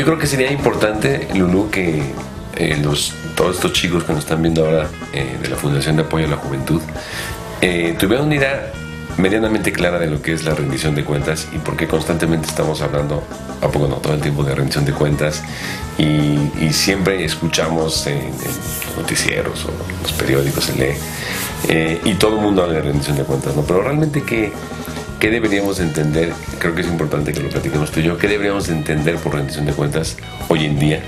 creo que sería importante, Lulú, que todos estos chicos que nos están viendo ahora de la Fundación de Apoyo a la Juventud tuvieran una idea medianamente clara de lo que es la rendición de cuentas y por qué constantemente estamos hablando, a poco no, todo el tiempo de rendición de cuentas y siempre escuchamos en los noticieros o los periódicos se lee y todo el mundo habla de rendición de cuentas, ¿no? Pero realmente ¿qué deberíamos entender? Creo que es importante que lo platiquemos tú y yo. ¿Qué deberíamos entender por rendición de cuentas hoy en día?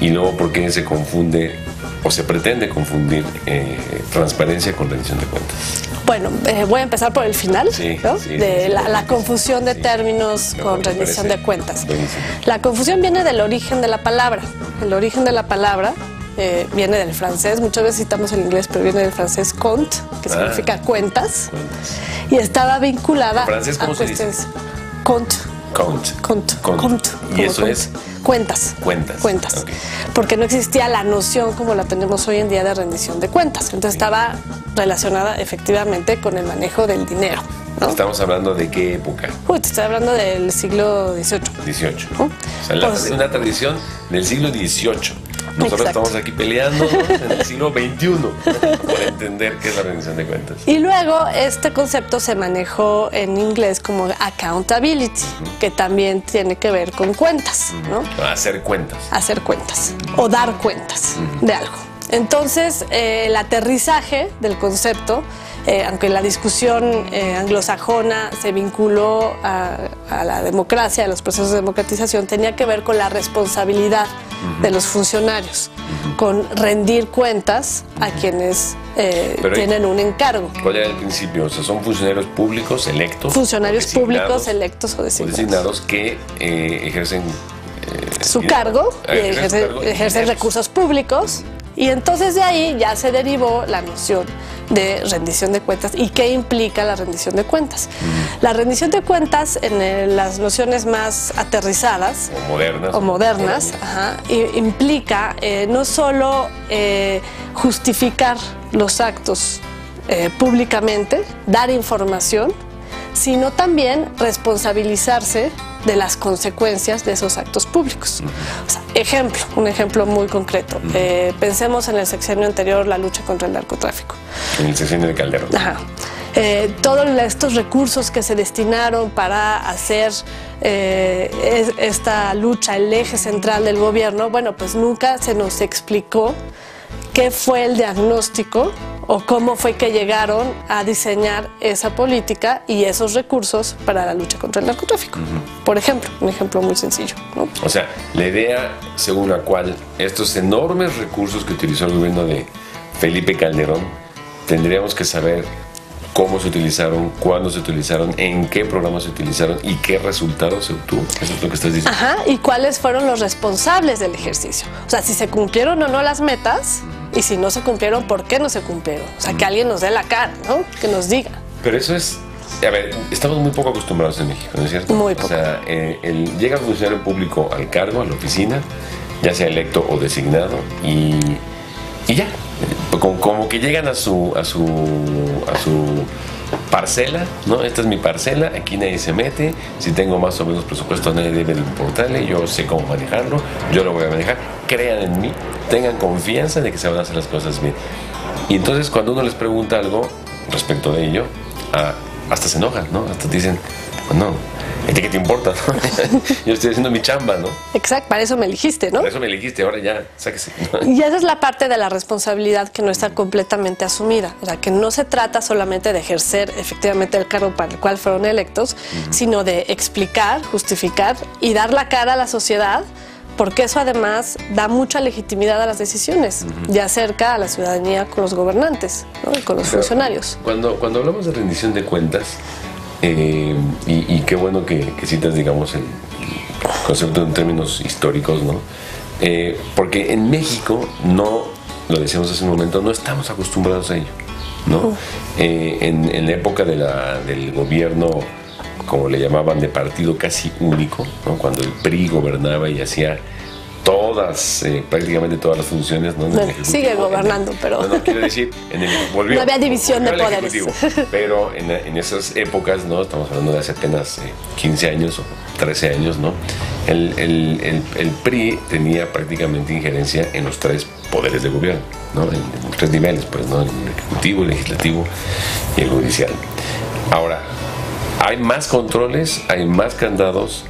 Y luego, ¿por qué se confunde o se pretende confundir transparencia con rendición de cuentas? Bueno, voy a empezar por el final, sí, ¿no? Sí, de la confusión de términos con rendición de cuentas. Buenísimo. La confusión viene del origen de la palabra. El origen de la palabra viene del francés, muchas veces citamos el inglés, pero viene del francés compte, que significa cuentas, y estaba vinculada ¿Francés cómo a se dice? cuestiones. Compte. Compte. ¿Y eso es? Cuentas. Okay. Porque no existía la noción como la tenemos hoy en día de rendición de cuentas. Entonces estaba relacionada efectivamente con el manejo del dinero, ¿no? ¿Estamos hablando de qué época? Te estoy hablando del siglo XVIII. ¿no? O sea, una tradición del siglo XVIII. Nosotros estamos aquí peleando en el siglo XXI por entender qué es la rendición de cuentas. Y luego este concepto se manejó en inglés como accountability, que también tiene que ver con cuentas, ¿no? Hacer cuentas. Hacer cuentas o dar cuentas de algo. Entonces, el aterrizaje del concepto, aunque la discusión anglosajona se vinculó a la democracia, a los procesos de democratización, tenía que ver con la responsabilidad de los funcionarios, con rendir cuentas a quienes tienen un encargo. ¿Cuál era el principio? O sea, son funcionarios públicos electos. Funcionarios públicos electos o designados que ejercen su cargo y ejercen recursos públicos. Y entonces de ahí ya se derivó la noción de rendición de cuentas. ¿Y qué implica la rendición de cuentas? La rendición de cuentas, en las nociones más aterrizadas o modernas, implica no solo justificar los actos públicamente, dar información, sino también responsabilizarse de las consecuencias de esos actos públicos. O sea, un ejemplo muy concreto. Pensemos en el sexenio anterior, la lucha contra el narcotráfico. En el sexenio de Calderón. Todos estos recursos que se destinaron para hacer esta lucha, el eje central del gobierno, bueno, pues nunca se nos explicó qué fue el diagnóstico o cómo fue que llegaron a diseñar esa política y esos recursos para la lucha contra el narcotráfico. Por ejemplo, un ejemplo muy sencillo, ¿no? O sea, la idea según la cual estos enormes recursos que utilizó el gobierno de Felipe Calderón, tendríamos que saber cómo se utilizaron, cuándo se utilizaron, en qué programas se utilizaron y qué resultados se obtuvo. Eso es lo que estás diciendo. Y cuáles fueron los responsables del ejercicio. O sea, si se cumplieron o no las metas. Y si no se cumplieron, ¿por qué no se cumplieron? O sea, que alguien nos dé la cara, ¿no? Que nos diga. Pero eso es... A ver, estamos muy poco acostumbrados en México, ¿no es cierto? Muy poco. O sea, llega un funcionario público al cargo, a la oficina, ya sea electo o designado, y ya. Como que llegan a su parcela, ¿no? Esta es mi parcela, aquí nadie se mete, si tengo más o menos presupuesto nadie debe de importarle, yo sé cómo manejarlo, yo lo voy a manejar, crean en mí, tengan confianza de que se van a hacer las cosas bien. Y entonces cuando uno les pregunta algo respecto de ello, hasta se enojan, ¿no? Hasta te dicen, bueno, ¿a ti qué te importa? Yo estoy haciendo mi chamba, ¿no? Exacto, para eso me eligiste, ¿no? Para eso me eligiste, ahora ya, sáquese. Y esa es la parte de la responsabilidad que no está completamente asumida. O sea, que no se trata solamente de ejercer efectivamente el cargo para el cual fueron electos, sino de explicar, justificar y dar la cara a la sociedad, porque eso además da mucha legitimidad a las decisiones y acerca a la ciudadanía con los gobernantes, ¿no? Y con los funcionarios. Cuando hablamos de rendición de cuentas, y qué bueno que citas, digamos, el concepto en términos históricos, ¿no? Porque en México, no, lo decíamos hace un momento, no estamos acostumbrados a ello, ¿no? En la época del gobierno, como le llamaban, de partido casi único, ¿no? Cuando el PRI gobernaba y hacía prácticamente todas las funciones, ¿no? Bueno, sigue gobernando, pero... No, quiero decir, volvió. No había división de poderes. Pero en esas épocas, ¿no? Estamos hablando de hace apenas 15 años o 13 años, ¿no? El PRI tenía prácticamente injerencia en los 3 poderes de gobierno, ¿no? En los 3 niveles, pues, ¿no? El ejecutivo, el legislativo y el judicial. Ahora, hay más controles, hay más candados,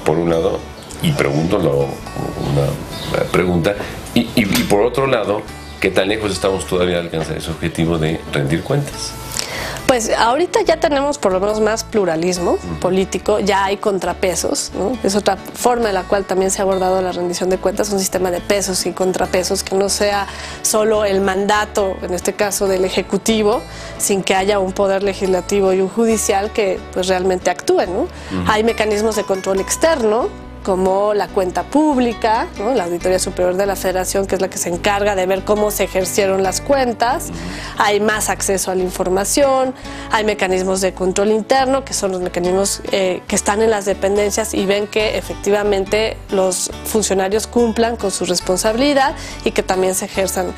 por un lado, y pregunto una pregunta, y por otro lado, ¿qué tan lejos estamos todavía de alcanzar ese objetivo de rendir cuentas? Pues ahorita ya tenemos por lo menos más pluralismo político, ya hay contrapesos, ¿no? Es otra forma en la cual también se ha abordado la rendición de cuentas, un sistema de pesos y contrapesos que no sea solo el mandato, en este caso del Ejecutivo, sin que haya un poder legislativo y un judicial que pues realmente actúen, ¿no? Hay mecanismos de control externo, como la cuenta pública, ¿no? La Auditoría Superior de la Federación, que es la que se encarga de ver cómo se ejercieron las cuentas. Hay más acceso a la información, hay mecanismos de control interno, que son los mecanismos que están en las dependencias y ven que efectivamente los funcionarios cumplan con su responsabilidad y que también se ejerzan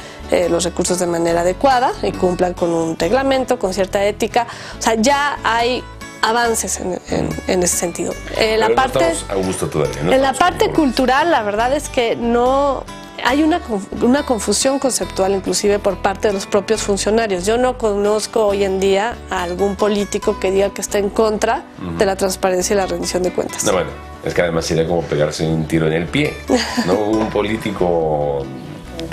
los recursos de manera adecuada y cumplan con un reglamento, con cierta ética. O sea, ya hay avances en ese sentido. La parte, no estamos a gusto todavía, ¿no? En la parte cultural, la verdad es que no hay una confusión conceptual, inclusive por parte de los propios funcionarios. Yo no conozco hoy en día a algún político que diga que está en contra de la transparencia y la rendición de cuentas. No, bueno, es que además sería como pegarse un tiro en el pie, ¿no? Un político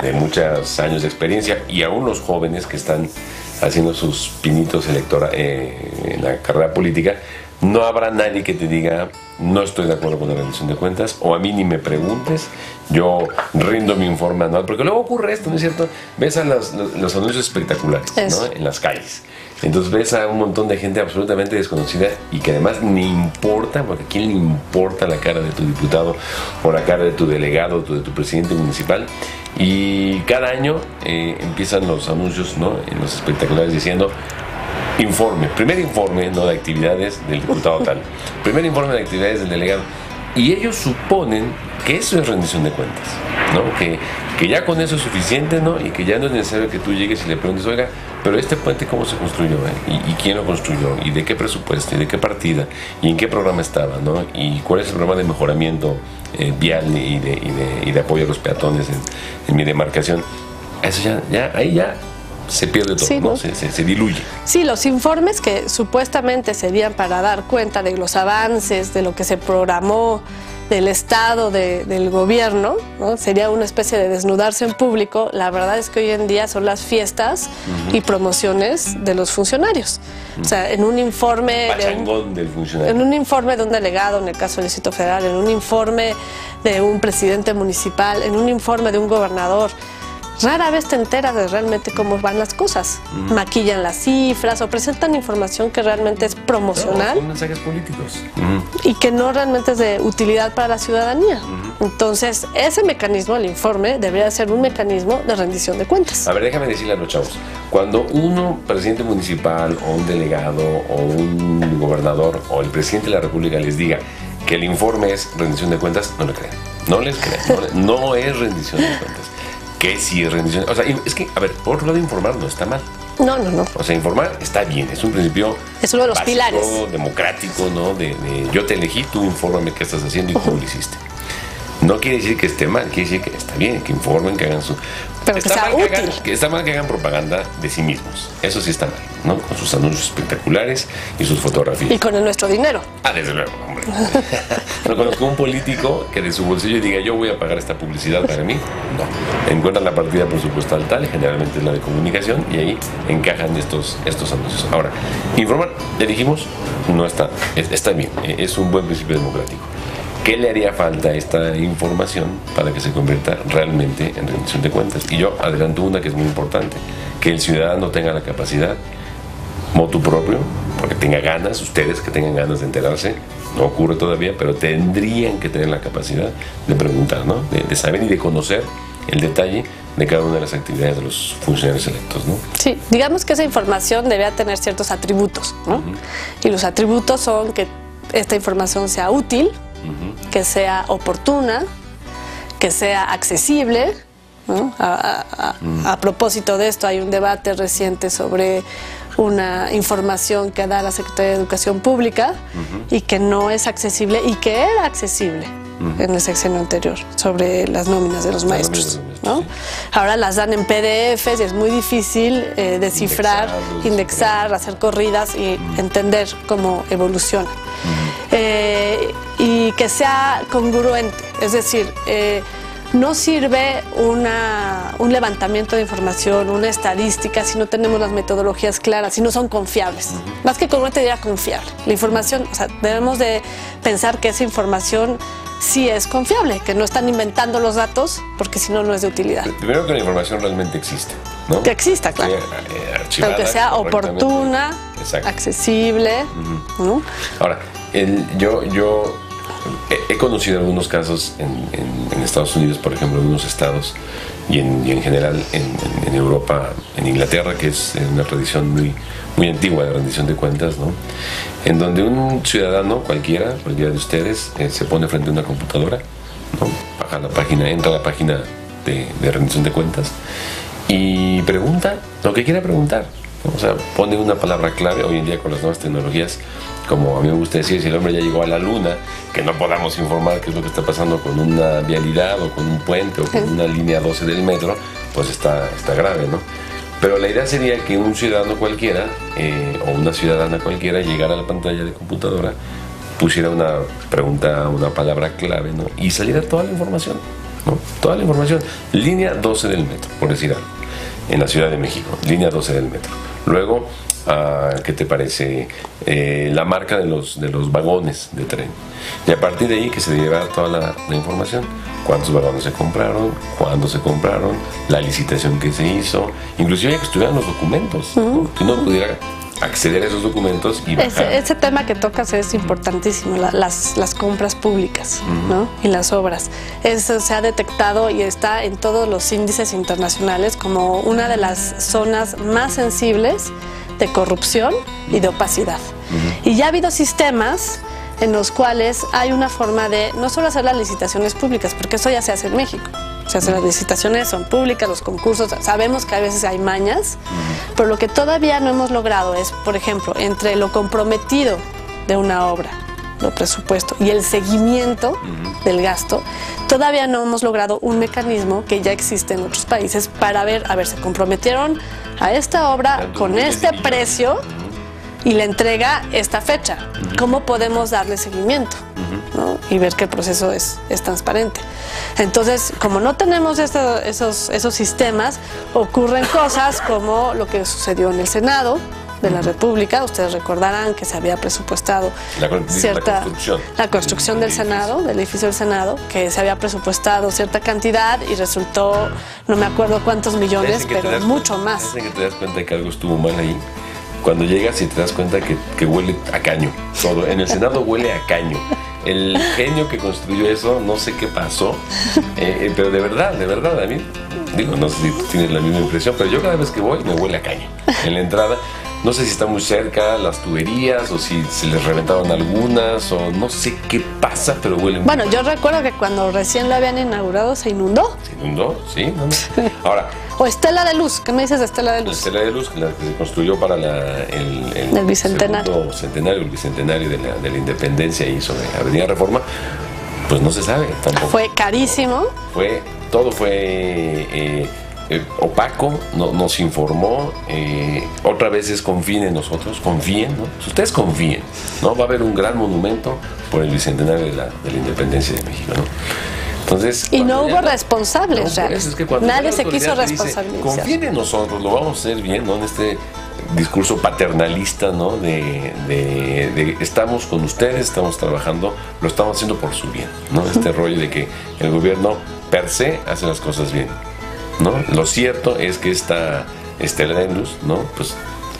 de muchos años de experiencia y aún los jóvenes que están haciendo sus pinitos en la carrera política, no habrá nadie que te diga no estoy de acuerdo con la rendición de cuentas, o a mí ni me preguntes, yo rindo mi informe anual, porque luego ocurre esto, ¿no es cierto? Ves a los anuncios espectaculares, ¿no? En las calles. Entonces ves a un montón de gente absolutamente desconocida y que además ni importa, porque a quién le importa la cara de tu diputado o la cara de tu delegado o de tu presidente municipal. Y cada año empiezan los anuncios, ¿no? En los espectaculares diciendo primer informe, ¿no? De actividades del diputado tal, primer informe de actividades del delegado. Y ellos suponen que eso es rendición de cuentas, ¿no? Que ya con eso es suficiente, ¿no? Y que ya no es necesario que tú llegues y le preguntes, oiga, pero este puente ¿cómo se construyó? ¿Y quién lo construyó? ¿Y de qué presupuesto? ¿Y de qué partida? ¿Y en qué programa estaba? ¿No? ¿Y cuál es el programa de mejoramiento vial y de apoyo a los peatones en mi demarcación? Eso ahí ya se pierde todo, sí, ¿no? Se diluye. Sí, los informes que supuestamente serían para dar cuenta de los avances, de lo que se programó, del estado del gobierno, ¿no? Sería una especie de desnudarse en público. La verdad es que hoy en día son las fiestas y promociones de los funcionarios. O sea, en un informe del funcionario. En un informe de un delegado, en el caso del Distrito Federal, en un informe de un presidente municipal, en un informe de un gobernador, rara vez te enteras de realmente cómo van las cosas. Maquillan las cifras o presentan información que realmente es promocional. Son mensajes políticos. Y que no realmente es de utilidad para la ciudadanía. Entonces, ese mecanismo, el informe, debería ser un mecanismo de rendición de cuentas. A ver, déjame decirle a los chavos. Cuando uno, presidente municipal o un delegado o un gobernador o el presidente de la República les diga que el informe es rendición de cuentas, no le crean. No les crean. No es rendición de cuentas. Que sí es rendición. O sea, es que, a ver, por otro lado, informar no está mal. No. O sea, informar está bien, es un principio. Es uno de los básico, pilares. Democrático, ¿no? De yo te elegí, tú infórmame qué estás haciendo y cómo lo hiciste. No quiere decir que esté mal, quiere decir que está bien, que informen, que hagan su. Pero que sea útil. Está mal que hagan propaganda de sí mismos. Eso sí está mal, ¿no? Con sus anuncios espectaculares y sus fotografías. Y con nuestro dinero. Desde luego, hombre. No conozco un político que de su bolsillo diga yo voy a pagar esta publicidad para mí. No. Encuentran la partida presupuestal tal, generalmente es la de comunicación, y ahí encajan estos anuncios. Ahora, informar, le dijimos, no está bien, es un buen principio democrático. ¿Qué le haría falta a esta información para que se convierta realmente en rendición de cuentas? Y yo adelanto una que es muy importante, que el ciudadano tenga la capacidad, motu propio, porque tenga ganas, ustedes que tengan ganas de enterarse, no ocurre todavía, pero tendrían que tener la capacidad de preguntar, ¿no? De saber y de conocer el detalle de cada una de las actividades de los funcionarios electos, ¿no? Sí, digamos que esa información debe tener ciertos atributos, ¿no? Y los atributos son que esta información sea útil, que sea oportuna, que sea accesible, ¿no? A propósito de esto, hay un debate reciente sobre una información que da la Secretaría de Educación Pública y que no es accesible y que era accesible en el sexenio anterior sobre las nóminas de los maestros, ¿no? Sí. Ahora las dan en PDFs y es muy difícil descifrar, indexar, hacer corridas y entender cómo evoluciona. Y que sea congruente, es decir, no sirve un levantamiento de información, una estadística, si no tenemos las metodologías claras, si no son confiables. Más que congruente, diría confiable. La información, o sea, debemos de pensar que esa información sí es confiable, que no están inventando los datos, porque si no, no es de utilidad. Primero que la información realmente existe, ¿no? Que exista, claro. Archivada, pero que sea oportuna, accesible, ¿no? Ahora, yo he conocido algunos casos en Estados Unidos, por ejemplo, en unos estados, y en general en Europa, en Inglaterra, que es una tradición muy antigua de rendición de cuentas, ¿no? En donde un ciudadano cualquiera de ustedes se pone frente a una computadora, ¿no? Baja la página, entra a la página de rendición de cuentas y pregunta lo que quiera preguntar, ¿no? O sea, pone una palabra clave. Hoy en día con las nuevas tecnologías, como a mí me gusta decir, si el hombre ya llegó a la luna, que no podamos informar qué es lo que está pasando con una vialidad o con un puente o con una línea 12 del metro, pues está grave, ¿no? Pero la idea sería que un ciudadano cualquiera o una ciudadana cualquiera llegara a la pantalla de computadora, pusiera una pregunta, una palabra clave, ¿no? Y saliera toda la información, ¿no? Toda la información. Línea 12 del metro, por decir algo, en la Ciudad de México, línea 12 del metro. Luego, ¿qué te parece? La marca de los vagones de tren. Y a partir de ahí que se lleva toda la información. Cuántos vagones se compraron, cuándo se compraron, la licitación que se hizo, inclusive que estuvieran los documentos, ¿no? Que uno pudiera acceder a esos documentos y bajar. Ese tema que tocas es importantísimo, las compras públicas, ¿no? Y las obras. Eso se ha detectado y está en todos los índices internacionales como una de las zonas más sensibles de corrupción y de opacidad. Y ya ha habido sistemas en los cuales hay una forma de no solo hacer las licitaciones públicas, porque eso ya se hace en México. Se hacen las licitaciones, son públicas, los concursos, sabemos que a veces hay mañas, pero lo que todavía no hemos logrado es, por ejemplo, entre lo comprometido de una obra, lo presupuesto, y el seguimiento del gasto, todavía no hemos logrado un mecanismo que ya existe en otros países para ver, a ver, se comprometieron a esta obra con este precio y la entrega esta fecha. ¿Cómo podemos darle seguimiento? ¿No? Y ver que el proceso es transparente. Entonces, como no tenemos esos sistemas, ocurren cosas como lo que sucedió en el Senado de la República. Ustedes recordarán que se había presupuestado la construcción del Senado, del edificio del Senado, que se había presupuestado cierta cantidad y resultó, no me acuerdo cuántos millones, pero mucho más. Parece que te das cuenta que algo estuvo mal ahí. Cuando llegas y te das cuenta que huele a caño. Todo en el Senado huele a caño. El genio que construyó eso, no sé qué pasó, pero de verdad, a mí, digo, no sé si tú tienes la misma impresión, pero yo cada vez que voy me huele a caño. En la entrada, no sé si está muy cerca las tuberías o si se les reventaron algunas o no sé qué pasa, pero huele muy Bueno, yo recuerdo que cuando recién lo habían inaugurado se inundó. ¿Se inundó? Sí, no. Ahora... O Estela de Luz, ¿qué me dices de Estela de Luz? Estela de Luz, la que se construyó para el bicentenario. El bicentenario de la independencia y sobre Avenida Reforma, pues no se sabe tampoco. Fue carísimo. Todo fue opaco, nos informó, otra vez es confíen en nosotros, confíen, ¿no? Si ustedes confíen, ¿no? Va a haber un gran monumento por el bicentenario de la independencia de México, ¿no? Entonces, y no hubo responsables, nadie se quiso responsabilizar. Confíen en nosotros, lo vamos a hacer bien, ¿no? En este discurso paternalista, ¿no? De estamos con ustedes, estamos trabajando, lo estamos haciendo por su bien, ¿no? Este rollo de que el gobierno per se hace las cosas bien, ¿no? Lo cierto es que esta Estela de Luz, ¿no? Pues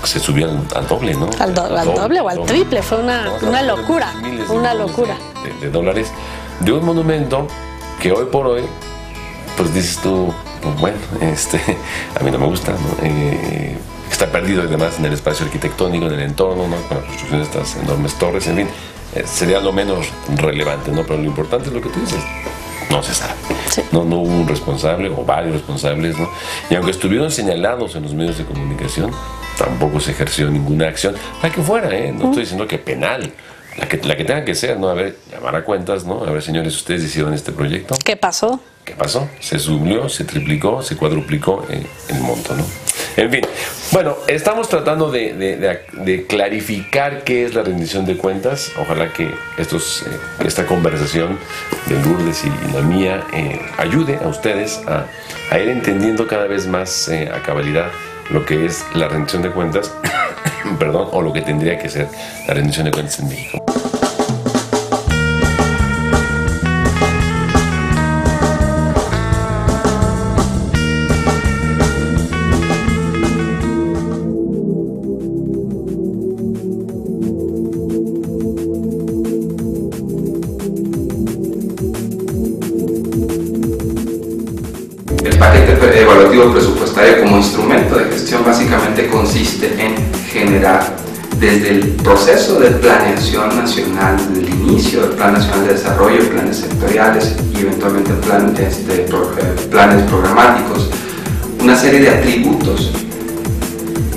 se subió al doble, ¿no? Al doble o al triple, fue una locura, una locura. De dólares de un monumento que hoy por hoy, pues dices tú, bueno, a mí no me gusta, ¿no? Está perdido además en el espacio arquitectónico, en el entorno, ¿no? Con la construcción de estas enormes torres, en fin, sería lo menos relevante, ¿no? Pero lo importante es lo que tú dices, no se sabe. Sí. No hubo un responsable o varios responsables, ¿no? Y aunque estuvieron señalados en los medios de comunicación, tampoco se ejerció ninguna acción. La que fuera, no estoy diciendo que penal. La que tenga que ser, ¿no? A ver, llamar a cuentas, ¿no? A ver, señores, ustedes hicieron este proyecto. ¿Qué pasó? ¿Qué pasó? Se subió, se triplicó, se cuadruplicó el monto, ¿no? En fin, bueno, estamos tratando de clarificar qué es la rendición de cuentas. Ojalá que esta conversación de Lourdes y la mía ayude a ustedes a ir entendiendo cada vez más a cabalidad lo que es la rendición de cuentas, perdón, o lo que tendría que ser la rendición de cuentas en México. El paquete evaluativo presupuestario como instrumento de gestión básicamente consiste en generar desde el proceso de planeación nacional, desde el inicio del Plan Nacional de Desarrollo, planes sectoriales y eventualmente planes programáticos, una serie de atributos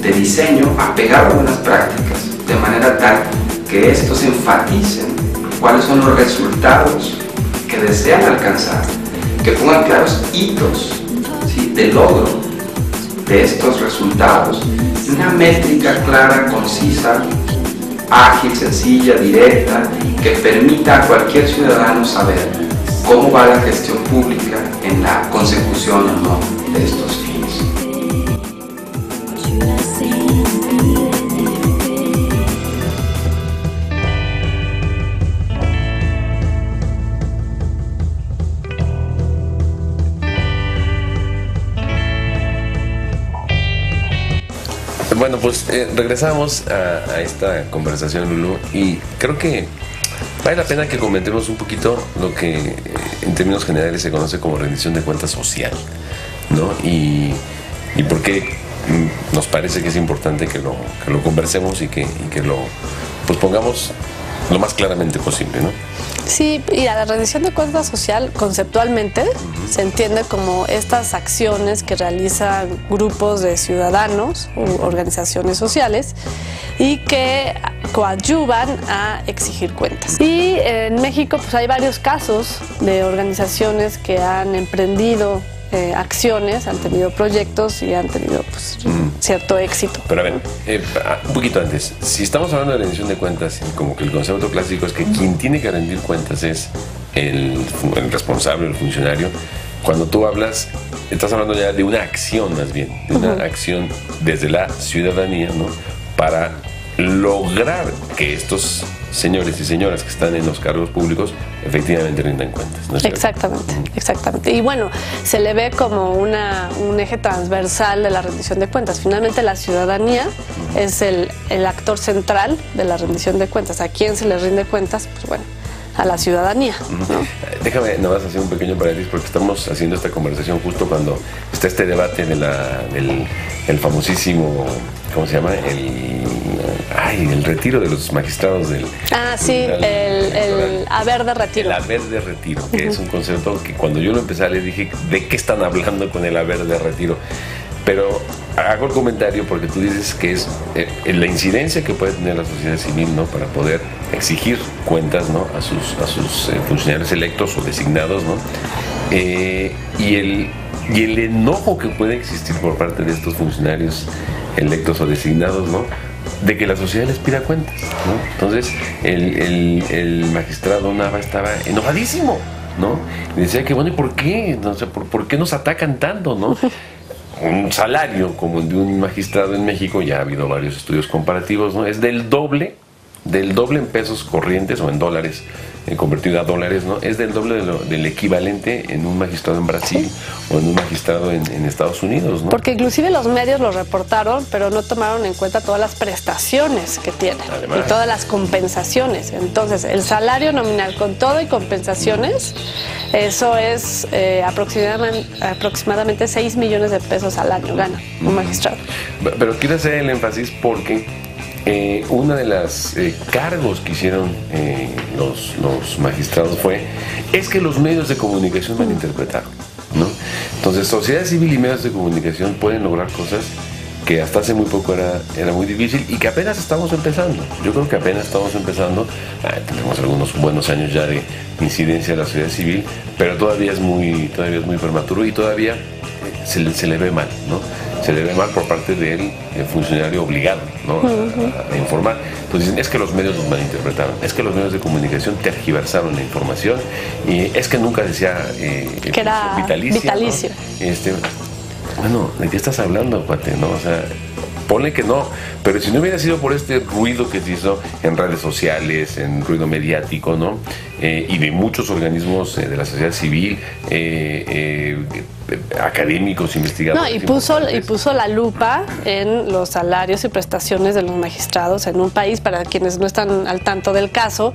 de diseño apegado a buenas prácticas, de manera tal que estos enfaticen cuáles son los resultados que desean alcanzar, que pongan claros hitos, ¿sí?, de logro de estos resultados, y una métrica clara, concisa, ágil, sencilla, directa, que permita a cualquier ciudadano saber cómo va la gestión pública en la consecución o no de estos fines. Bueno, pues regresamos a esta conversación, Lulú, y creo que vale la pena que comentemos un poquito lo que en términos generales se conoce como rendición de cuentas social, ¿no? Y por qué nos parece que es importante que lo conversemos y que lo pues pongamos lo más claramente posible, ¿no? Sí, y la rendición de cuentas social conceptualmente se entiende como estas acciones que realizan grupos de ciudadanos u organizaciones sociales y que coadyuvan a exigir cuentas. Y en México pues hay varios casos de organizaciones que han emprendido acciones, han tenido proyectos y han tenido pues, cierto éxito. Pero a ver, un poquito antes, si estamos hablando de rendición de cuentas, como que el concepto clásico es que quien tiene que rendir cuentas es el responsable, el funcionario. Cuando tú hablas, estás hablando ya de una acción más bien, de una acción desde la ciudadanía, ¿no? Para lograr que estos señores y señoras que están en los cargos públicos efectivamente rindan cuentas, ¿no es cierto? Exactamente, exactamente. Y bueno, se le ve como un eje transversal de la rendición de cuentas. Finalmente la ciudadanía es el actor central de la rendición de cuentas. ¿A quién se le rinde cuentas? Pues bueno, a la ciudadanía, ¿no? Déjame nada más hacer un pequeño paréntesis porque estamos haciendo esta conversación justo cuando está este debate del famosísimo, ¿cómo se llama? El retiro de los magistrados del... el haber de retiro. El haber de retiro, que es un concepto que cuando yo lo empecé a leer dije, ¿de qué están hablando con el haber de retiro? Pero hago el comentario porque tú dices que es la incidencia que puede tener la sociedad civil, ¿no? Para poder exigir cuentas, ¿no? a sus funcionarios electos o designados, ¿no? Y el enojo que puede existir por parte de estos funcionarios electos o designados, ¿no? De que la sociedad les pida cuentas, ¿no? Entonces el magistrado Nava estaba enojadísimo, ¿no? Y decía que bueno, ¿y por qué? No sé, ¿por qué nos atacan tanto, no? Un salario como el de un magistrado en México, ya ha habido varios estudios comparativos, ¿no? Es del doble en pesos corrientes o en dólares, convertido a dólares, ¿no? Es del doble del equivalente en un magistrado en Brasil o en un magistrado en Estados Unidos, ¿no? Porque inclusive los medios lo reportaron, pero no tomaron en cuenta todas las prestaciones que tienen. Además, y todas las compensaciones. Entonces, el salario nominal con todo y compensaciones, eso es aproximadamente 6 millones de pesos al año gana un magistrado. Pero quiero hacer el énfasis porque una de las cargos que hicieron los magistrados es que los medios de comunicación malinterpretaron, ¿no? Entonces, sociedad civil y medios de comunicación pueden lograr cosas que hasta hace muy poco era muy difícil y que apenas estamos empezando. Yo creo que apenas estamos empezando. Tenemos algunos buenos años ya de incidencia de la sociedad civil, pero todavía es muy prematuro y todavía se le ve mal, ¿no? Se le ve mal por parte del funcionario obligado, ¿no? a informar. Entonces dicen, es que los medios los malinterpretaron, es que los medios de comunicación tergiversaron la información, y es que nunca decía que era vitalicio. ¿No? Bueno, ¿de qué estás hablando, cuate? ¿No? O sea, ponle que no, pero si no hubiera sido por este ruido que se hizo en redes sociales, en ruido mediático, ¿no? Y de muchos organismos de la sociedad civil, académicos, investigadores. No, y puso la lupa en los salarios y prestaciones de los magistrados en un país. Para quienes no están al tanto del caso,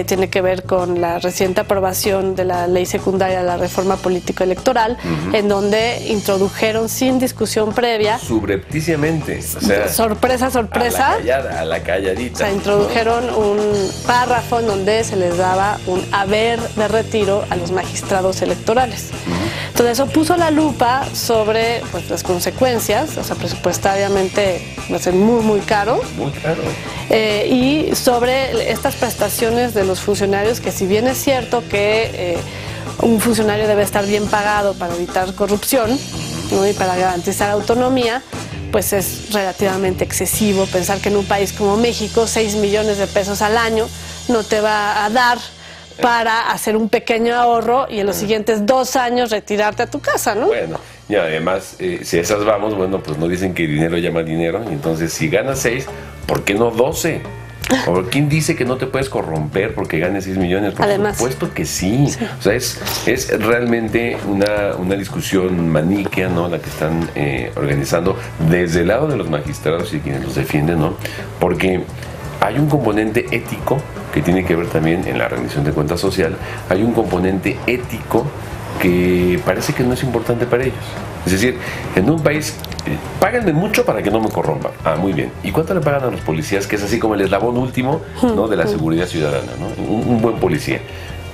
tiene que ver con la reciente aprobación de la ley secundaria de la reforma político-electoral, en donde introdujeron sin discusión previa, subrepticiamente, o sea, sorpresa, a la calladita, o sea, introdujeron un párrafo en donde se les daba un haber de retiro a los magistrados electorales. Entonces eso puso la lupa sobre, pues, las consecuencias. O sea, presupuestariamente va a ser muy caro. Muy caro. Y sobre estas prestaciones de los funcionarios, que si bien es cierto que un funcionario debe estar bien pagado para evitar corrupción, ¿no? Y para garantizar autonomía, pues es relativamente excesivo pensar que en un país como México 6 millones de pesos al año no te va a dar para hacer un pequeño ahorro y en los siguientes 2 años retirarte a tu casa, ¿no? Bueno, y además, si a esas vamos, bueno, pues no dicen que dinero llama dinero, y entonces si ganas 6, ¿por qué no 12? ¿O quién dice que no te puedes corromper porque ganes 6 millones? Por supuesto que sí. O sea, es realmente una discusión maniquea, ¿no? La que están organizando desde el lado de los magistrados y quienes los defienden, ¿no? Porque hay un componente ético que tiene que ver también en la rendición de cuentas social. Hay un componente ético que parece que no es importante para ellos. Es decir, en un país, páganme mucho para que no me corrompan. Ah, muy bien. ¿Y cuánto le pagan a los policías? Que es así como el eslabón último, ¿no? De la seguridad ciudadana, ¿no? Un buen policía.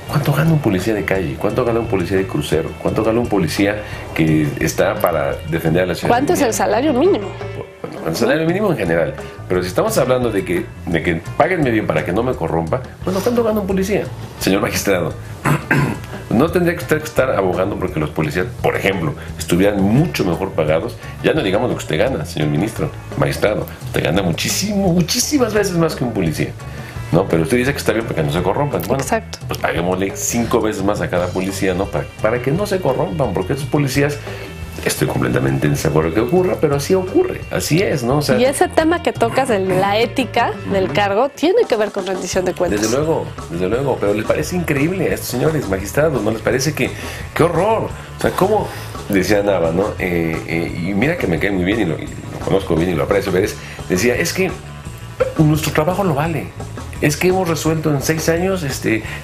¿Cuánto gana un policía de calle? ¿Cuánto gana un policía de crucero? ¿Cuánto gana un policía que está para defender a la ciudad? ¿Cuánto es el salario mínimo? El salario mínimo en general. Pero si estamos hablando de que páguenme bien para que no me corrompa, bueno, ¿cuánto gana un policía? Señor magistrado, no tendría que estar abogando porque los policías, por ejemplo, estuvieran mucho mejor pagados. Ya no digamos lo que usted gana, señor ministro, magistrado. Usted gana muchísimas veces más que un policía, ¿no? Pero usted dice que está bien para que no se corrompan. Bueno, exacto. Pues paguémosle 5 veces más a cada policía, ¿no? Para que no se corrompan, porque esos policías... Estoy completamente en desacuerdo que ocurra, pero así ocurre, así es, ¿no? O sea, y ese tema que tocas, la ética del cargo, tiene que ver con rendición de cuentas. Desde luego, pero les parece increíble a estos señores magistrados, ¿no? Les parece qué horror. O sea, ¿cómo? Decía Nava, ¿no? Y mira que me cae muy bien y lo conozco bien y lo aprecio, pero decía, es que nuestro trabajo lo vale. Es que hemos resuelto en 6 años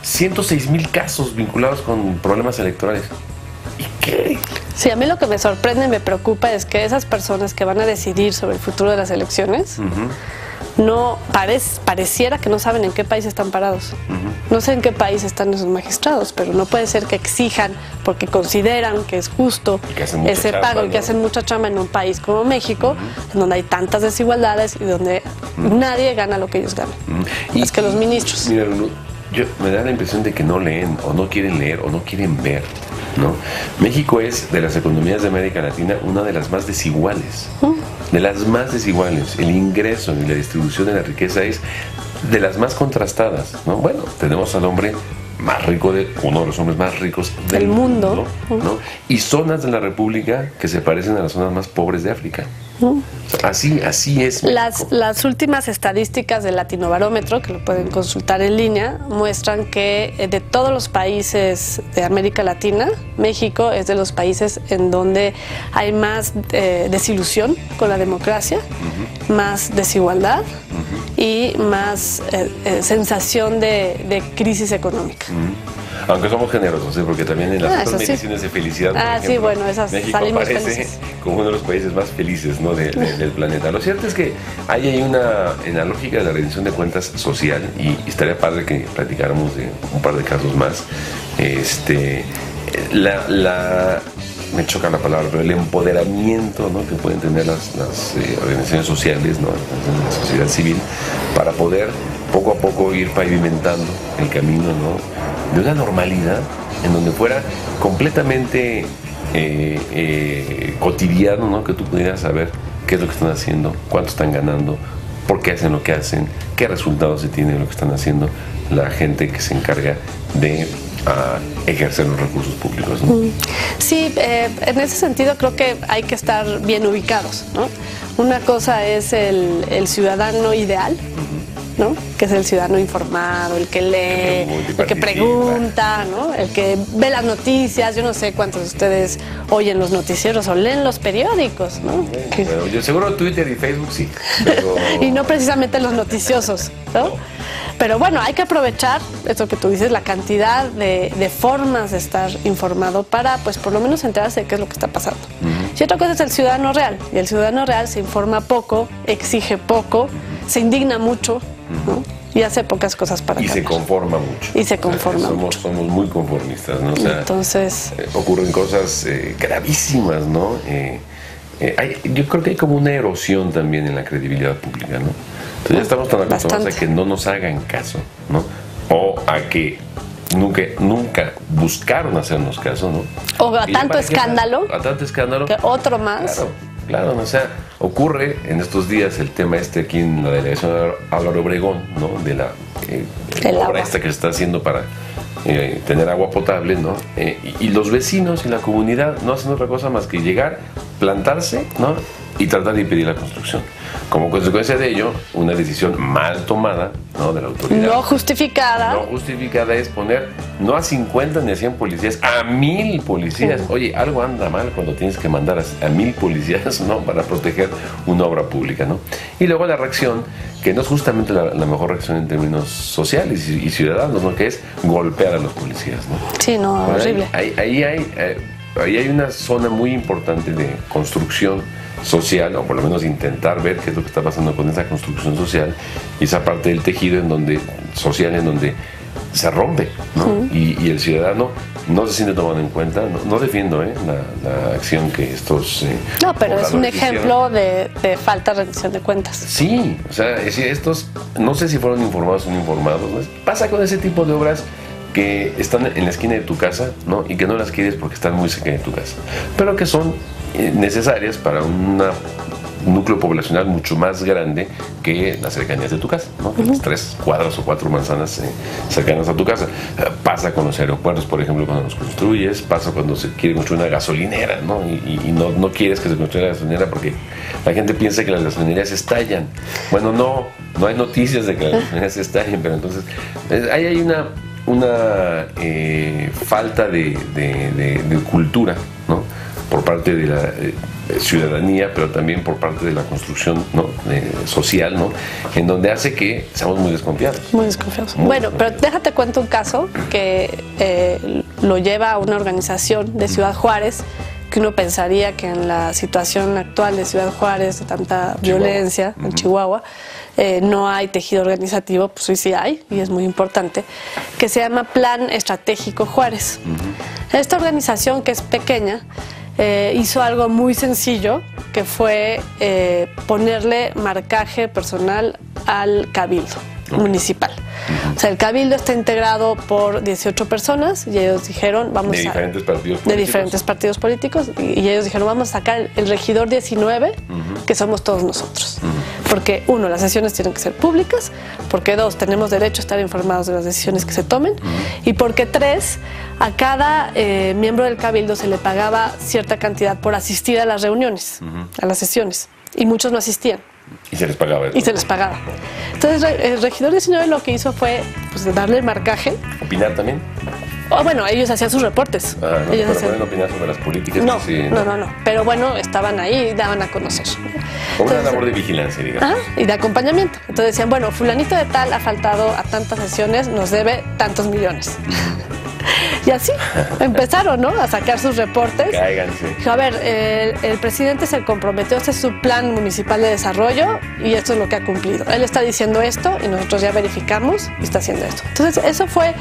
106,000 casos vinculados con problemas electorales. ¿Y qué? Sí, a mí lo que me sorprende y me preocupa es que esas personas que van a decidir sobre el futuro de las elecciones, no pareciera que no saben en qué país están parados. No sé en qué país están esos magistrados, pero no puede ser que exijan, porque consideran que es justo ese pago, y que hacen mucha chamba en un país como México, en donde hay tantas desigualdades y donde nadie gana lo que ellos ganan. Es que los ministros... Mira, me da la impresión de que no leen, o no quieren leer, o no quieren ver, ¿no? México es, de las economías de América Latina, una de las más desiguales. De las más desiguales. El ingreso y la distribución de la riqueza es de las más contrastadas, ¿no? Bueno, tenemos al hombre más rico, uno de los hombres más ricos del mundo, ¿no? Y zonas de la República que se parecen a las zonas más pobres de África. Así es. Las últimas estadísticas del Latinobarómetro, que lo pueden consultar en línea, muestran que de todos los países de América Latina, México es de los países en donde hay más desilusión con la democracia, más desigualdad y más sensación de crisis económica. Aunque somos generosos, ¿sí? Porque también en las otras mediciones de felicidad, por ejemplo, sí, bueno, esas México salimos aparece felices como uno de los países más felices, ¿no? del planeta. Lo cierto es que hay ahí en la lógica de la rendición de cuentas social, y estaría padre que platicáramos de un par de casos más. Me choca la palabra, pero el empoderamiento, ¿no?, que pueden tener las organizaciones sociales, ¿no?, la sociedad civil, para poder poco a poco ir pavimentando el camino, ¿no?, de una normalidad en donde fuera completamente cotidiano, ¿no?, que tú pudieras saber qué es lo que están haciendo, cuánto están ganando, por qué hacen lo que hacen, qué resultados se tiene de lo que están haciendo la gente que se encarga de ejercer los recursos públicos, ¿no? Sí, en ese sentido creo que hay que estar bien ubicados, ¿no? Una cosa es el ciudadano ideal, ¿no?, que es el ciudadano informado, el que lee, el que pregunta, ¿no?, el que ve las noticias. Yo no sé cuántos de ustedes oyen los noticieros o leen los periódicos, ¿no? Bueno, yo seguro Twitter y Facebook sí, pero... y no precisamente los noticiosos, ¿no? Pero bueno, hay que aprovechar esto que tú dices, la cantidad de formas de estar informado para, pues, por lo menos enterarse de qué es lo que está pasando. Y otra cosa es el ciudadano real. Y el ciudadano real se informa poco, exige poco, se indigna mucho, ¿no?, y hace pocas cosas para cambiar. Y se conforma mucho. Y se conforma mucho. Somos muy conformistas, ¿no? O sea, entonces... ocurren cosas gravísimas, ¿no? Yo creo que hay como una erosión también en la credibilidad pública, ¿no? Entonces ya estamos tan acostumbrados a que no nos hagan caso, ¿no? O a que nunca buscaron hacernos caso, ¿no? O a tanto escándalo. A tanto escándalo. Que otro más. Claro, ¿no? O sea, ocurre en estos días el tema aquí en la delegación Álvaro Obregón, ¿no? De la obra esta que se está haciendo para tener agua potable, ¿no? Y los vecinos y la comunidad no hacen otra cosa más que llegar, plantarse, ¿no?, y tratar de impedir la construcción. Como consecuencia de ello, una decisión mal tomada, ¿no?, de la autoridad. No justificada. No justificada es poner no a 50 ni a 100 policías, a 1000 policías. Oye, algo anda mal cuando tienes que mandar a 1000 policías, ¿no?, para proteger una obra pública, ¿no? Y luego la reacción, que no es justamente la mejor reacción en términos sociales y ciudadanos, ¿no?, que es golpear a los policías, ¿no? Sí, no, horrible. Ahí hay una zona muy importante de construcción social, o por lo menos intentar ver qué es lo que está pasando con esa construcción social y esa parte del tejido social en donde se rompe, ¿no? Y el ciudadano no se siente tomado en cuenta. No defiendo la acción que estos no, pero es un ejemplo de falta de rendición de cuentas. Sí, o sea, es decir, estos no sé si fueron informados o no informados, ¿no? Pasa con ese tipo de obras que están en la esquina de tu casa, ¿no?, y que no las quieres porque están muy cerca de tu casa, pero que son necesarias para un núcleo poblacional mucho más grande que las cercanías de tu casa, ¿no? Las 3 cuadras o 4 manzanas cercanas a tu casa. Pasa con los aeropuertos, por ejemplo, cuando los construyes, pasa cuando se quiere construir una gasolinera, ¿no? Y no quieres que se construya la gasolinera porque la gente piensa que las gasolinerías estallan. Bueno, no hay noticias de que las gasolinerías estallen, pero entonces ahí hay una falta de cultura, ¿no?, por parte de la ciudadanía, pero también por parte de la construcción, ¿no?, social, ¿no?, en donde hace que seamos muy desconfiados. Muy desconfiados. Bueno, pero déjate cuento un caso que lo lleva a una organización de Ciudad Juárez, que uno pensaría que en la situación actual de Ciudad Juárez, de tanta violencia en Chihuahua, no hay tejido organizativo. Pues hoy sí hay, y es muy importante, que se llama Plan Estratégico Juárez. Esta organización, que es pequeña, hizo algo muy sencillo, que fue ponerle marcaje personal al cabildo municipal. O sea, el cabildo está integrado por 18 personas y ellos dijeron, de diferentes partidos políticos, y ellos dijeron, vamos a sacar el regidor 19, que somos todos nosotros. Porque 1, las sesiones tienen que ser públicas, porque 2, tenemos derecho a estar informados de las decisiones que se tomen, y porque 3, a cada miembro del cabildo se le pagaba cierta cantidad por asistir a las reuniones, a las sesiones, y muchos no asistían. Y se les pagaba. Y se les pagaba. Entonces el regidor 19 lo que hizo fue, pues, darle el marcaje. ¿Opinar también? Bueno, ellos hacían sus reportes. No, ellos pueden opinar sobre las políticas. No. Pero bueno, estaban ahí y daban a conocer. Una labor de vigilancia, digamos. Y de acompañamiento. Entonces decían, bueno, fulanito de tal ha faltado a tantas sesiones, nos debe tantos millones. Y así empezaron, ¿no?, a sacar sus reportes. Cáiganse. Dijo, a ver, el presidente se comprometió, este es su plan municipal de desarrollo y esto es lo que ha cumplido. Él está diciendo esto y nosotros ya verificamos y está haciendo esto. Entonces, eso fue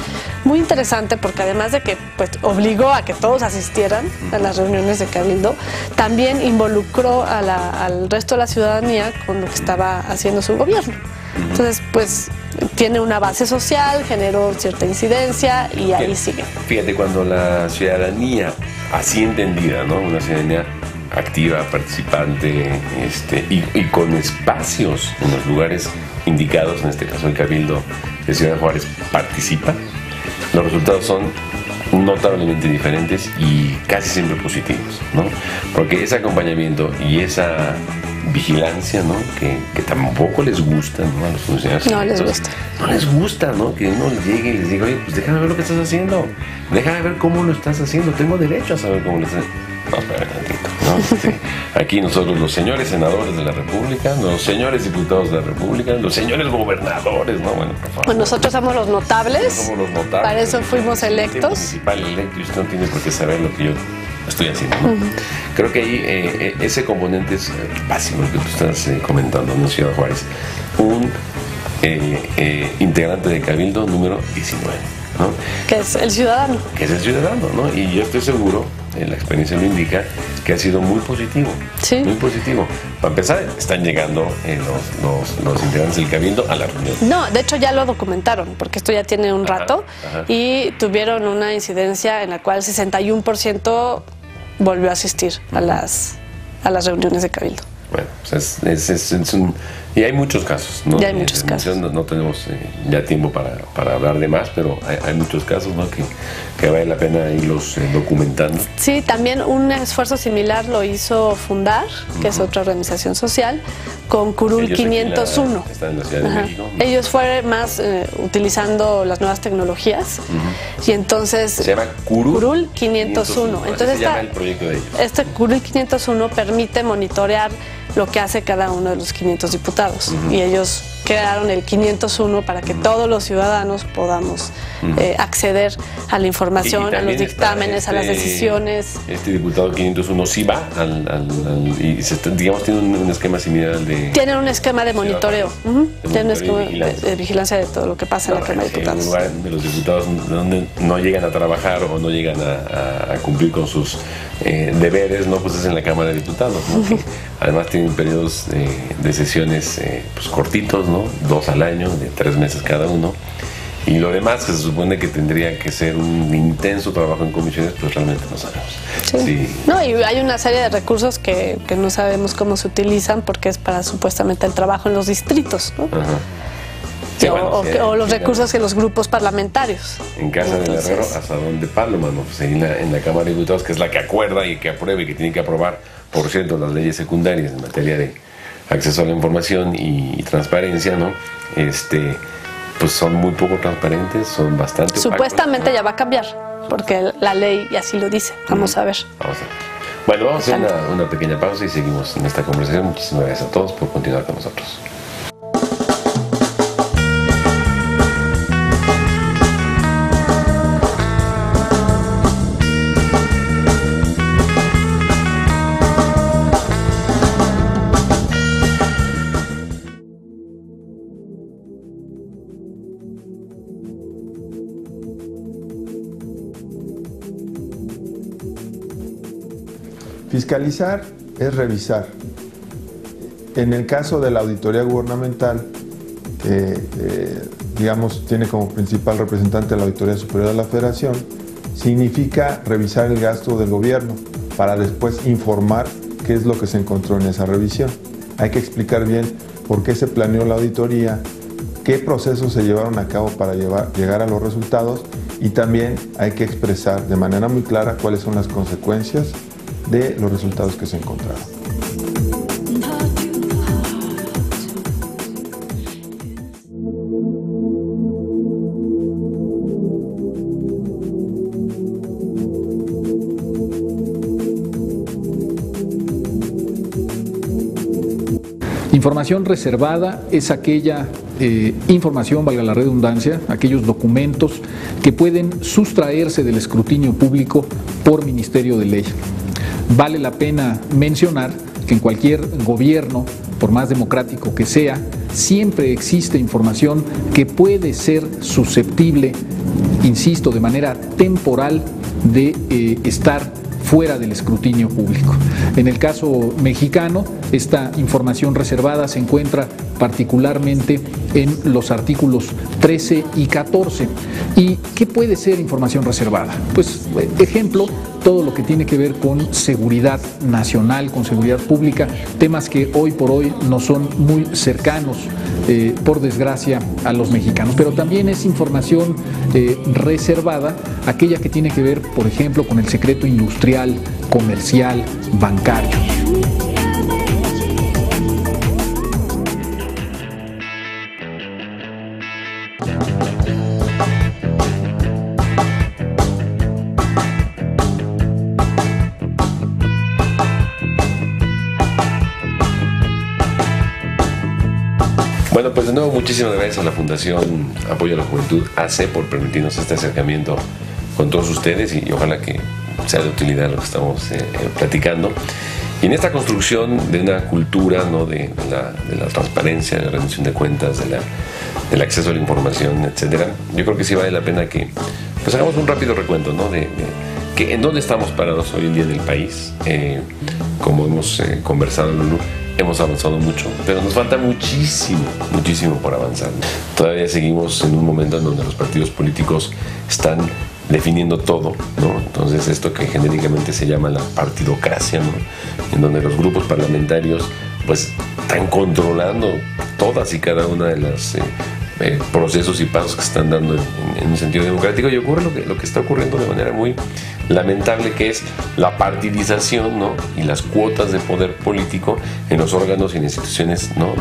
muy interesante porque además de que pues, obligó a que todos asistieran a las reuniones de Cabildo, también involucró al resto de la ciudadanía con lo que estaba haciendo su gobierno. Entonces, pues, tiene una base social, generó cierta incidencia y ahí sigue. Fíjate, cuando la ciudadanía, así entendida, ¿no?, una ciudadanía activa, participante, y con espacios en los lugares indicados, en este caso el Cabildo de Ciudad Juárez, participa, los resultados son notablemente diferentes y casi siempre positivos, ¿no? Porque ese acompañamiento y esa vigilancia, ¿no?, que tampoco les gusta, ¿no?, a los funcionarios. No les gusta. No les gusta, ¿no?, que uno llegue y les diga, oye, pues déjame ver lo que estás haciendo, déjame ver cómo lo estás haciendo, tengo derecho a saber cómo lo estás haciendo. No, espera tantito, ¿no? Aquí nosotros, los señores senadores de la República, los señores diputados de la República, los señores gobernadores, ¿no? Bueno, por favor. Pues nosotros somos los notables. Somos los notables. Para eso fuimos electos. Municipal electo y usted no tiene por qué saber lo que yo estoy haciendo, ¿no? Creo que ahí ese componente es básico, lo que tú estás comentando, ¿no?, Ciudad Juárez. Un integrante de Cabildo número 19, ¿no? Que es el ciudadano. Que es el ciudadano, ¿no? Y yo estoy seguro, la experiencia lo indica, que ha sido muy positivo. Sí. Muy positivo. Para empezar, están llegando los integrantes del Cabildo a la reunión. No, de hecho ya lo documentaron, porque esto ya tiene un rato, y tuvieron una incidencia en la cual 61% volvió a asistir a las reuniones de Cabildo. Bueno, pues es un... Y hay muchos casos, ¿no? Ya hay muchos casos. No tenemos ya tiempo para hablar de más, pero hay muchos casos, ¿no?, que vale la pena irlos documentando. Sí, también un esfuerzo similar lo hizo Fundar, que es otra organización social, con Curul Ellos 501. Están en la Ciudad de México, ¿no? Ellos fueron más utilizando las nuevas tecnologías y entonces... Se llama Curul 501. Entonces así se llama el proyecto de ellos. Este Curul 501 permite monitorear lo que hace cada uno de los 500 diputados. Y ellos crearon el 501 para que todos los ciudadanos podamos acceder a la información, a los dictámenes, a las decisiones. Este diputado 501 sí va y digamos tiene un esquema similar al de... Tienen un esquema de monitoreo. Tienen un esquema de vigilancia de todo lo que pasa en la Cámara de Diputados. En un lugar de los diputados donde no llegan a trabajar o no llegan a cumplir con sus deberes, ¿no? Pues es en la Cámara de Diputados, ¿no? Que además tienen periodos de sesiones pues cortitos, ¿no? 2 al año, de 3 meses cada uno. Y lo demás, que se supone que tendría que ser un intenso trabajo en comisiones, pues realmente no sabemos. Sí. No, y hay una serie de recursos que no sabemos cómo se utilizan porque es para supuestamente el trabajo en los distritos, ¿no? Sí, o los recursos que los grupos parlamentarios. En casa del Herrero, asadón de Paloma, ¿no? Pues ahí en la Cámara de Diputados, que es la que acuerda y que aprueba y que tiene que aprobar, por cierto, las leyes secundarias en materia de acceso a la información y transparencia, ¿no? Pues son muy poco transparentes, son bastante supuestamente opacos, ¿no? Ya va a cambiar, porque la ley así lo dice. Vamos a ver. Vamos a ver. Bueno, vamos a hacer una pequeña pausa y seguimos en esta conversación. Muchísimas gracias a todos por continuar con nosotros. Fiscalizar es revisar. En el caso de la auditoría gubernamental, digamos, tiene como principal representante la Auditoría Superior de la Federación, significa revisar el gasto del gobierno para después informar qué es lo que se encontró en esa revisión. Hay que explicar bien por qué se planeó la auditoría, qué procesos se llevaron a cabo para llegar a los resultados, y también hay que expresar de manera muy clara cuáles son las consecuencias de los resultados que se encontraron. Información reservada es aquella información, valga la redundancia, aquellos documentos que pueden sustraerse del escrutinio público por Ministerio de Ley. Vale la pena mencionar que en cualquier gobierno, por más democrático que sea, siempre existe información que puede ser susceptible, insisto, de manera temporal de estar fuera del escrutinio público. En el caso mexicano, esta información reservada se encuentra particularmente en los artículos 13 y 14. ¿Y qué puede ser información reservada? Pues, ejemplo, todo lo que tiene que ver con seguridad nacional, con seguridad pública, temas que hoy por hoy no son muy cercanos, por desgracia, a los mexicanos. Pero también es información reservada, aquella que tiene que ver, por ejemplo, con el secreto industrial, comercial, bancario. Bueno, pues de nuevo muchísimas gracias a la Fundación Apoyo a la Juventud AC por permitirnos este acercamiento con todos ustedes y ojalá que sea de utilidad lo que estamos platicando. Y en esta construcción de una cultura, ¿no?, de la transparencia, de la rendición de cuentas, del acceso a la información, etcétera, yo creo que sí vale la pena que pues hagamos un rápido recuento, ¿no?, de que en dónde estamos parados hoy en día en el país. Como hemos conversado, Lulú, hemos avanzado mucho, pero nos falta muchísimo por avanzar. Todavía seguimos en un momento en donde los partidos políticos están definiendo todo, ¿no? Entonces esto que genéricamente se llama la partidocracia, ¿no?, en donde los grupos parlamentarios pues están controlando todas y cada una de las procesos y pasos que se están dando en un sentido democrático, y ocurre lo que está ocurriendo de manera muy lamentable, que es la partidización, ¿no?, y las cuotas de poder político en los órganos y instituciones, ¿no?,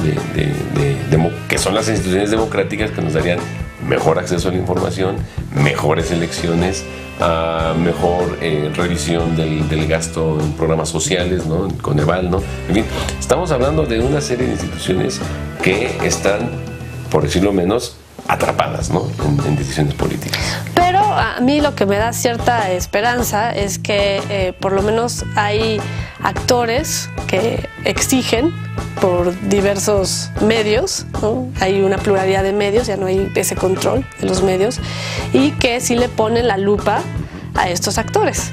que son las instituciones democráticas que nos darían mejor acceso a la información, mejores elecciones, mejor revisión del gasto en programas sociales, ¿no?, en Coneval, ¿no? En fin, estamos hablando de una serie de instituciones que están, por decirlo menos, atrapadas, ¿no?, en decisiones políticas. Pero a mí lo que me da cierta esperanza es que por lo menos hay actores que exigen por diversos medios, ¿no? Hay una pluralidad de medios, ya no hay ese control de los medios, y que sí le ponen la lupa a estos actores.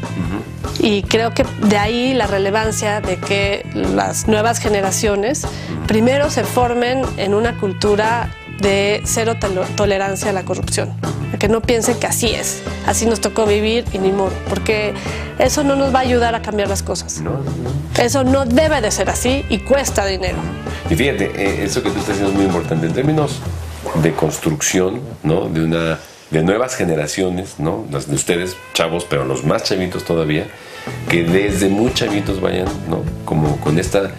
Y creo que de ahí la relevancia de que las nuevas generaciones primero se formen en una cultura de cero tolerancia a la corrupción, que no piensen que así es, así nos tocó vivir y ni modo, porque eso no nos va a ayudar a cambiar las cosas. Eso no debe de ser así y cuesta dinero. Y fíjate, eso que tú estás diciendo es muy importante en términos de construcción, ¿no?, de nuevas generaciones, ¿no?, las de ustedes, chavos, pero los más chavitos todavía, que desde muy chavitos vayan, ¿no?, como con esta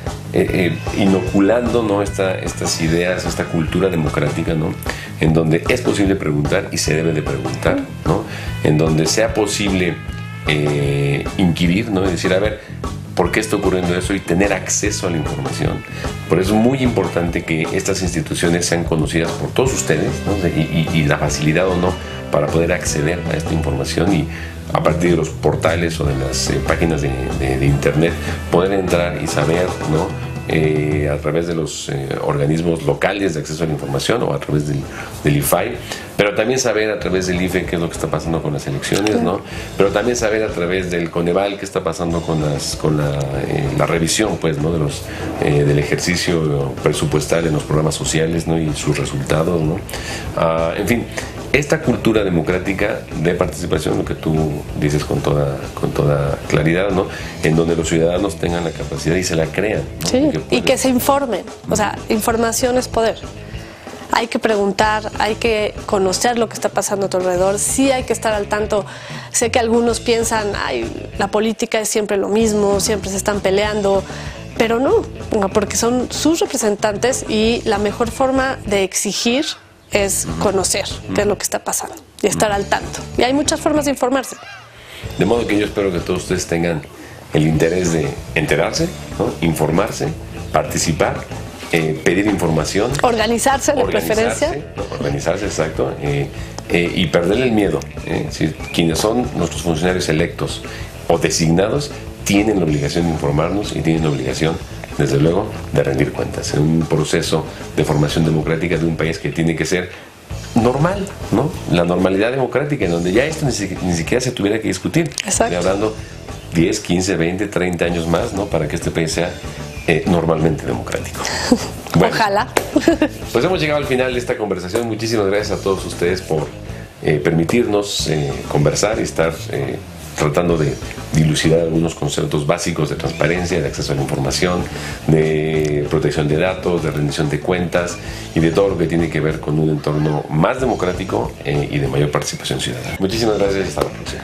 inoculando, ¿no?, estas ideas, esta cultura democrática, ¿no?, en donde es posible preguntar y se debe de preguntar, ¿no?, en donde sea posible inquirir, ¿no?, y decir, a ver, ¿por qué está ocurriendo eso? Y tener acceso a la información. Por eso es muy importante que estas instituciones sean conocidas por todos ustedes, ¿no?, y la facilidad o no para poder acceder a esta información, y a partir de los portales o de las páginas de internet poder entrar y saber, ¿no?, a través de los organismos locales de acceso a la información o a través del IFAI, pero también saber a través del IFE qué es lo que está pasando con las elecciones, ¿no?, pero también saber a través del Coneval qué está pasando con la revisión, pues, ¿no?, del ejercicio presupuestal en los programas sociales, ¿no?, y sus resultados, ¿no? En fin, esta cultura democrática de participación, lo que tú dices con toda claridad, ¿no?, en donde los ciudadanos tengan la capacidad y se la crean, ¿no? Sí, y que se informen. O sea, información es poder. Hay que preguntar, hay que conocer lo que está pasando a tu alrededor, sí hay que estar al tanto. Sé que algunos piensan, ay, la política es siempre lo mismo, siempre se están peleando, pero no, porque son sus representantes y la mejor forma de exigir es conocer qué es lo que está pasando y estar al tanto. Y hay muchas formas de informarse. De modo que yo espero que todos ustedes tengan el interés de enterarse, ¿no?, informarse, participar pedir información. Organizarse de preferencia. Organizarse, exacto. Y perder el miedo. Quienes son nuestros funcionarios electos o designados tienen la obligación de informarnos y tienen la obligación, desde luego, de rendir cuentas en un proceso de formación democrática de un país que tiene que ser normal, ¿no? La normalidad democrática, en donde ya esto ni siquiera se tuviera que discutir. Exacto. Estoy hablando 10, 15, 20, 30 años más, ¿no? Para que este país sea normalmente democrático. Bueno, ojalá. Pues hemos llegado al final de esta conversación. Muchísimas gracias a todos ustedes por permitirnos conversar y estar tratando de dilucidar algunos conceptos básicos de transparencia, de acceso a la información, de protección de datos, de rendición de cuentas y de todo lo que tiene que ver con un entorno más democrático y de mayor participación ciudadana. Muchísimas gracias y hasta la próxima.